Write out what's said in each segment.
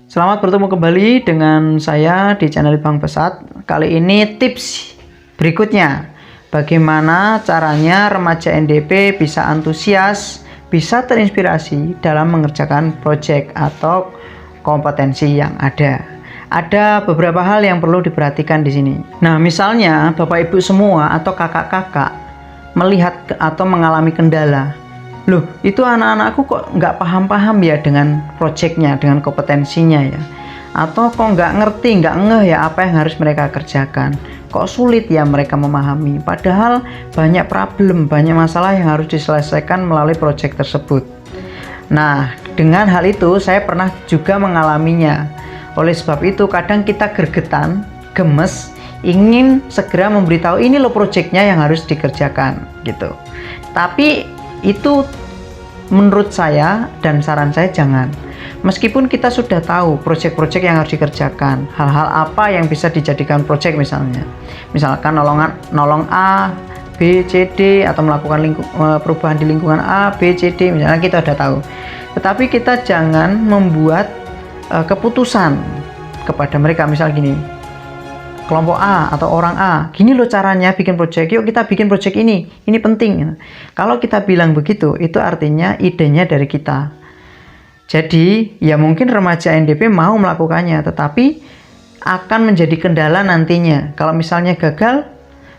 Selamat bertemu kembali dengan saya di channel Bang Pesat. Kali ini tips berikutnya. Bagaimana caranya remaja NDP bisa antusias, bisa terinspirasi dalam mengerjakan proyek atau kompetensi yang ada. Ada beberapa hal yang perlu diperhatikan di sini. Nah, misalnya Bapak Ibu semua atau kakak-kakak melihat atau mengalami kendala. Loh, itu anak-anakku kok nggak paham-paham ya dengan proyeknya, dengan kompetensinya ya. Atau kok nggak ngerti, nggak ngeh ya apa yang harus mereka kerjakan. Kok sulit ya mereka memahami. Padahal banyak problem, banyak masalah yang harus diselesaikan melalui proyek tersebut. Nah, dengan hal itu saya pernah juga mengalaminya. Oleh sebab itu kadang kita gergetan, gemes, ingin segera memberitahu ini loh proyeknya yang harus dikerjakan gitu. Tapi itu menurut saya dan saran saya jangan. Meskipun kita sudah tahu proyek-proyek yang harus dikerjakan, hal-hal apa yang bisa dijadikan proyek misalkan nolong A, B, C, D atau melakukan perubahan di lingkungan A, B, C, D misalnya kita sudah tahu. Tetapi kita jangan membuat keputusan kepada mereka, misal gini, kelompok A atau orang A, gini loh caranya bikin proyek, yuk kita bikin proyek ini penting. Kalau kita bilang begitu, itu artinya idenya dari kita. Jadi ya mungkin remaja NDP mau melakukannya, tetapi akan menjadi kendala nantinya. Kalau misalnya gagal,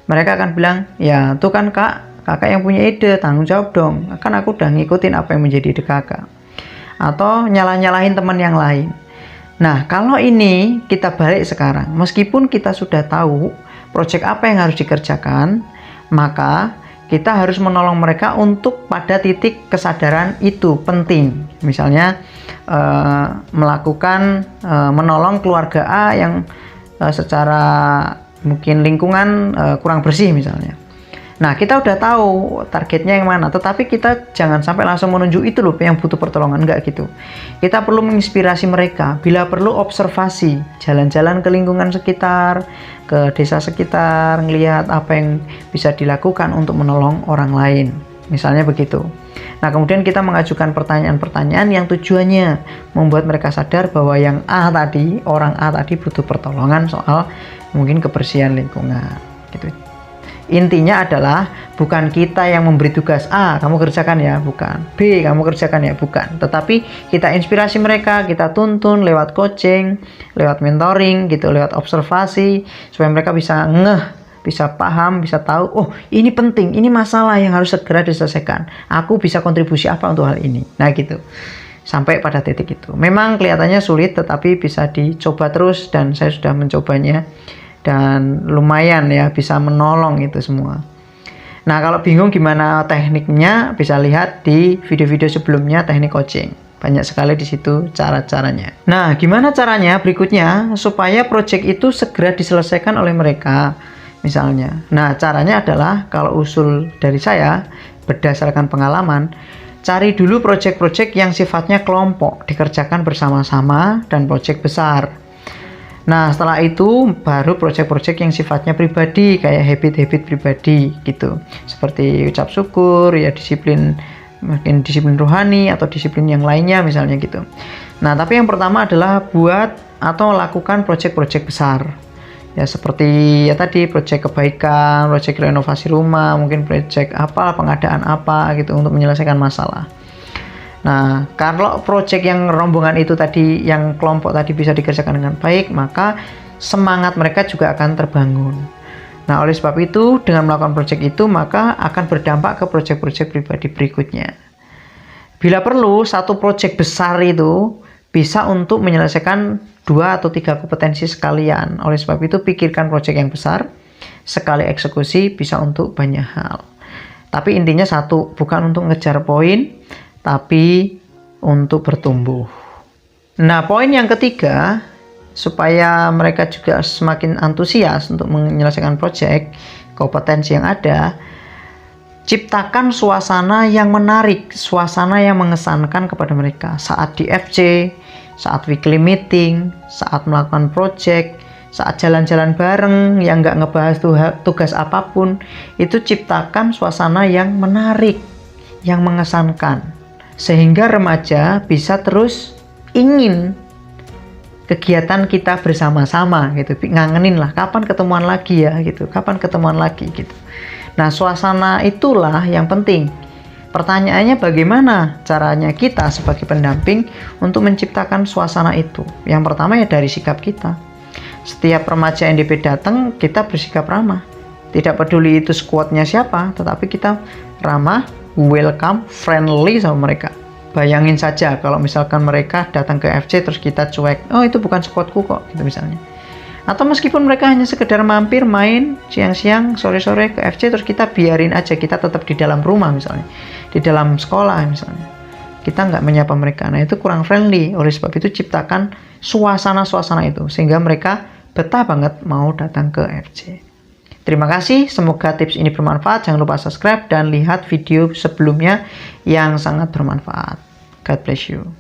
mereka akan bilang, ya tuh kan kakak yang punya ide, tanggung jawab dong, kan aku udah ngikutin apa yang menjadi ide kakak. Atau nyalah-nyalahin teman yang lain. Nah, kalau ini kita balik sekarang, meskipun kita sudah tahu proyek apa yang harus dikerjakan, maka kita harus menolong mereka untuk pada titik kesadaran itu penting. Misalnya menolong keluarga A yang secara mungkin lingkungan kurang bersih misalnya. Nah, kita udah tahu targetnya yang mana, tetapi kita jangan sampai langsung menunjuk itu loh yang butuh pertolongan, enggak gitu. Kita perlu menginspirasi mereka, bila perlu observasi, jalan-jalan ke lingkungan sekitar, ke desa sekitar, ngelihat apa yang bisa dilakukan untuk menolong orang lain, misalnya begitu. Nah, kemudian kita mengajukan pertanyaan-pertanyaan yang tujuannya membuat mereka sadar bahwa yang orang A tadi butuh pertolongan soal mungkin kebersihan lingkungan, gitu. Intinya adalah bukan kita yang memberi tugas A, kamu kerjakan ya, bukan. B, kamu kerjakan ya, bukan. Tetapi kita inspirasi mereka, kita tuntun lewat coaching, lewat mentoring gitu, lewat observasi supaya mereka bisa ngeh, bisa paham, bisa tahu, oh ini penting, ini masalah yang harus segera diselesaikan. Aku bisa kontribusi apa untuk hal ini. Nah gitu. Sampai pada titik itu. Memang kelihatannya sulit, tetapi bisa dicoba terus dan saya sudah mencobanya. Dan lumayan ya bisa menolong itu semua. Nah, kalau bingung gimana tekniknya, bisa lihat di video-video sebelumnya teknik coaching. Banyak sekali di situ cara-caranya. Nah, gimana caranya berikutnya supaya proyek itu segera diselesaikan oleh mereka misalnya. Nah, caranya adalah kalau usul dari saya berdasarkan pengalaman, cari dulu proyek-proyek yang sifatnya kelompok, dikerjakan bersama-sama dan proyek besar. Nah, setelah itu baru proyek-proyek yang sifatnya pribadi, kayak habit-habit pribadi gitu. Seperti ucap syukur, ya disiplin, mungkin disiplin rohani atau disiplin yang lainnya misalnya gitu. Nah, tapi yang pertama adalah buat atau lakukan proyek-proyek besar. Ya seperti ya tadi proyek kebaikan, proyek renovasi rumah, mungkin proyek apa, pengadaan apa gitu untuk menyelesaikan masalah. Nah, kalau proyek yang rombongan itu tadi, yang kelompok tadi bisa dikerjakan dengan baik, maka semangat mereka juga akan terbangun. Nah, oleh sebab itu, dengan melakukan proyek itu, maka akan berdampak ke proyek-proyek pribadi berikutnya. Bila perlu, satu proyek besar itu bisa untuk menyelesaikan 2 atau 3 kompetensi sekalian. Oleh sebab itu, pikirkan proyek yang besar, sekali eksekusi bisa untuk banyak hal. Tapi intinya satu, bukan untuk ngejar poin, tapi untuk bertumbuh. Nah, poin yang ketiga, supaya mereka juga semakin antusias untuk menyelesaikan proyek, kompetensi yang ada, ciptakan suasana yang menarik, suasana yang mengesankan kepada mereka saat di FC, saat weekly meeting, saat melakukan proyek, saat jalan-jalan bareng yang nggak ngebahas tugas apapun, itu ciptakan suasana yang menarik, yang mengesankan. Sehingga remaja bisa terus ingin kegiatan kita bersama-sama gitu, ngangenin lah kapan ketemuan lagi ya gitu, kapan ketemuan lagi gitu. Nah, suasana itulah yang penting. Pertanyaannya bagaimana caranya kita sebagai pendamping untuk menciptakan suasana itu? Yang pertama ya dari sikap kita. Setiap remaja NDP datang, kita bersikap ramah. Tidak peduli itu squadnya siapa, tetapi kita ramah, welcome, friendly sama mereka. Bayangin saja kalau misalkan mereka datang ke FC terus kita cuek, oh itu bukan squadku kok, gitu misalnya. Atau meskipun mereka hanya sekedar mampir main siang-siang, sore-sore ke FC terus kita biarin aja, kita tetap di dalam rumah misalnya, di dalam sekolah misalnya. Kita nggak menyapa mereka, nah itu kurang friendly. Oleh sebab itu ciptakan suasana-suasana itu sehingga mereka betah banget mau datang ke FC. Terima kasih, semoga tips ini bermanfaat. Jangan lupa subscribe dan lihat video sebelumnya yang sangat bermanfaat. God bless you.